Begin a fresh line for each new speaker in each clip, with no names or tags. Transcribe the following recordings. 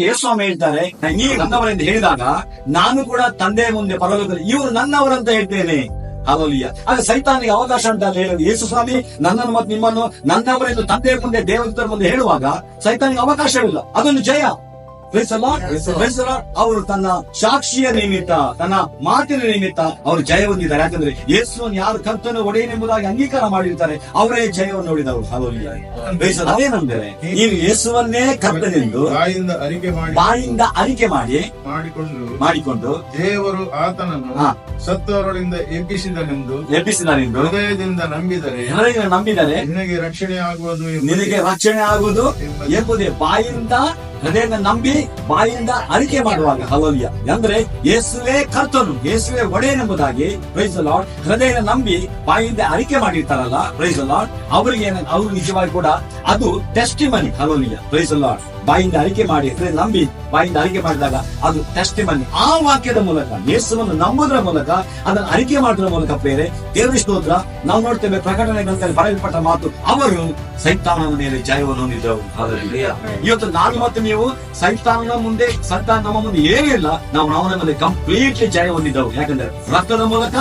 ಯೇಸುಸ್ವಾಮಿ ಹೇಳ್ತಾರೆ, ನೀವು ನನ್ನವರೆಂದು ಹೇಳಿದಾಗ ನಾನು ಕೂಡ ತಂದೆಯ ಮುಂದೆ ಪರಲೋಕದಲ್ಲಿ ಇವರು ನನ್ನವರಂತ ಹೇಳ್ತೇನೆ. ಹಾಲೆಲೂಯಾ. ಆಗ ಸೈತಾನಿಗೆ ಅವಕಾಶ ಅಂತ ಹೇಳಿ ಯೇಸುಸ್ವಾಮಿ ನನ್ನನ್ನು ಮತ್ತು ನಿಮ್ಮನ್ನು ನನ್ನವರೆಂದು ತಂದೆಯ ಮುಂದೆ ದೇವದೂತರ ಮುಂದೆ ಹೇಳುವಾಗ ಸೈತಾನಿಗೆ ಅವಕಾಶವಿಲ್ಲ. ಅದೊಂದು ಜಯ. ಅವರು ತನ್ನ ಸಾಕ್ಷಿಯ ನಿಮಿತ್ತ, ತನ್ನ ಮಾತಿನ ನಿಮಿತ್ತ ಅವರು ಜಯ ಹೊಂದಿದ್ದಾರೆ. ಯಾಕಂದ್ರೆ ಯೇಸುವನ್ನು ಯಾರು ಕರ್ತನು ಒಡೆಯನೆಂಬುದಾಗಿ ಅಂಗೀಕಾರ ಮಾಡಿರ್ತಾರೆ ಅವರೇ ಜಯವನ್ನು ನೋಡಿದವರು. ಹಾಲೆಲೂಯಾ. ಅದೇನಂದ್ರೆ ನೀವು ಯೇಸುವನ್ನೇ ಕರ್ತನೆಂದು ಬಾಯಿಂದ ಅರಿಕೆ ಮಾಡಿಕೊಂಡು
ದೇವರು ಆತನನ್ನು ಸತ್ತವರೊಳಗಿಂದ ಎಬ್ಬಿಸಿದನೆಂದು ಹೃದಯದಿಂದ ನಂಬಿದರೆ ನಿನಗೆ ರಕ್ಷಣೆ ಆಗುವುದು ಎಂಬುದೇ ಬಾಯಿಂದ ಹೃದಯದ ನಂಬಿ ಬಾಯಿಂದ ಅರಿಕೆ ಮಾಡುವಾಗ. ಹಾಲೆಲೂಯಾ. ಅಂದ್ರೆ ಯೇಸುವೇ ಕರ್ತನು, ಯೇಸುವೇ ಒಡೆಯನೆಂಬುದಾಗಿ ಪ್ರೈಸ್ ದಿ ಲಾರ್ಡ್ ಹೃದಯದ ನಂಬಿ ಬಾಯಿಂದ ಅರಿಕೆ ಮಾಡಿರ್ತಾರಲ್ಲ, ಪ್ರೈಸ್ ದಿ ಲಾರ್ಡ್ ಅವರಿಗೆ ಅವರು ನಿಜವಾಗಿ ಕೂಡ ಅದು testimony. Hallelujah. Praise the lord ಬಾಯಿಂದ ಅರಿಕೆ ಮಾಡಿ ಹೃದಯ ನಂಬಿ ಬಾಯಿಂದ ಅರಿಕೆ ಮಾಡಿದಾಗ ಅದು ಟೆಸ್ಟಿಮನಿ. ಆ ವಾಕ್ಯದ ಮೂಲಕ ಯೇಸುವನ್ನು ನಂಬುವುದರ ಮೂಲಕ ಅದನ್ನು ಅರಿಕೆ ಮಾಡುವುದರ ಮೂಲಕ ಬೇರೆ ದೇವರ ಸ್ತೋತ್ರ ನಾವು ನೋಡ್ತೇವೆ. ಪ್ರಕಟಣೆ ಗ್ರಂಥದಲ್ಲಿ ಬರೆಯಲ್ಪಟ್ಟ ಮಾತು, ಅವರು ಸೈತಾನನ ಮೇಲೆ ಜಯವನ್ನು ಹೊಂದಿದ್ದವು. ಹಾಲೆಲೂಯಾ. ಇವತ್ತು ನಾನು ಮತ್ತು ನೀವು ಸೈತಾನನ ಮುಂದೆ ನಮ್ಮ ಮುಂದೆ ಏನೂ ಇಲ್ಲ, ನಾವು ಅವನ ಮೇಲೆ ಕಂಪ್ಲೀಟ್ಲಿ ಜಯ ಹೊಂದಿದ್ದವು. ಯಾಕಂದ್ರೆ ರಕ್ತದ ಮೂಲಕ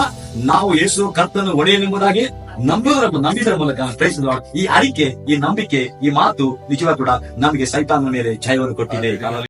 ನಾವು ಯೇಸು ಕರ್ತನು ಒಡೆಯನೆಂಬುದಾಗಿ ನಂಬಿದರ ಮೂಲಕ ಪ್ರೈಸ್ ದಿ ಲಾರ್ಡ್ ಈ ಅರಿಕೆ, ಈ ನಂಬಿಕೆ, ಈ ಮಾತು ನಿಜವಾಗಿ ಕೂಡ ನಮಗೆ ಸೈತಾನನ ಮೇಲೆ ಜಯವನ್ನು ಕೊಟ್ಟಿದೆ.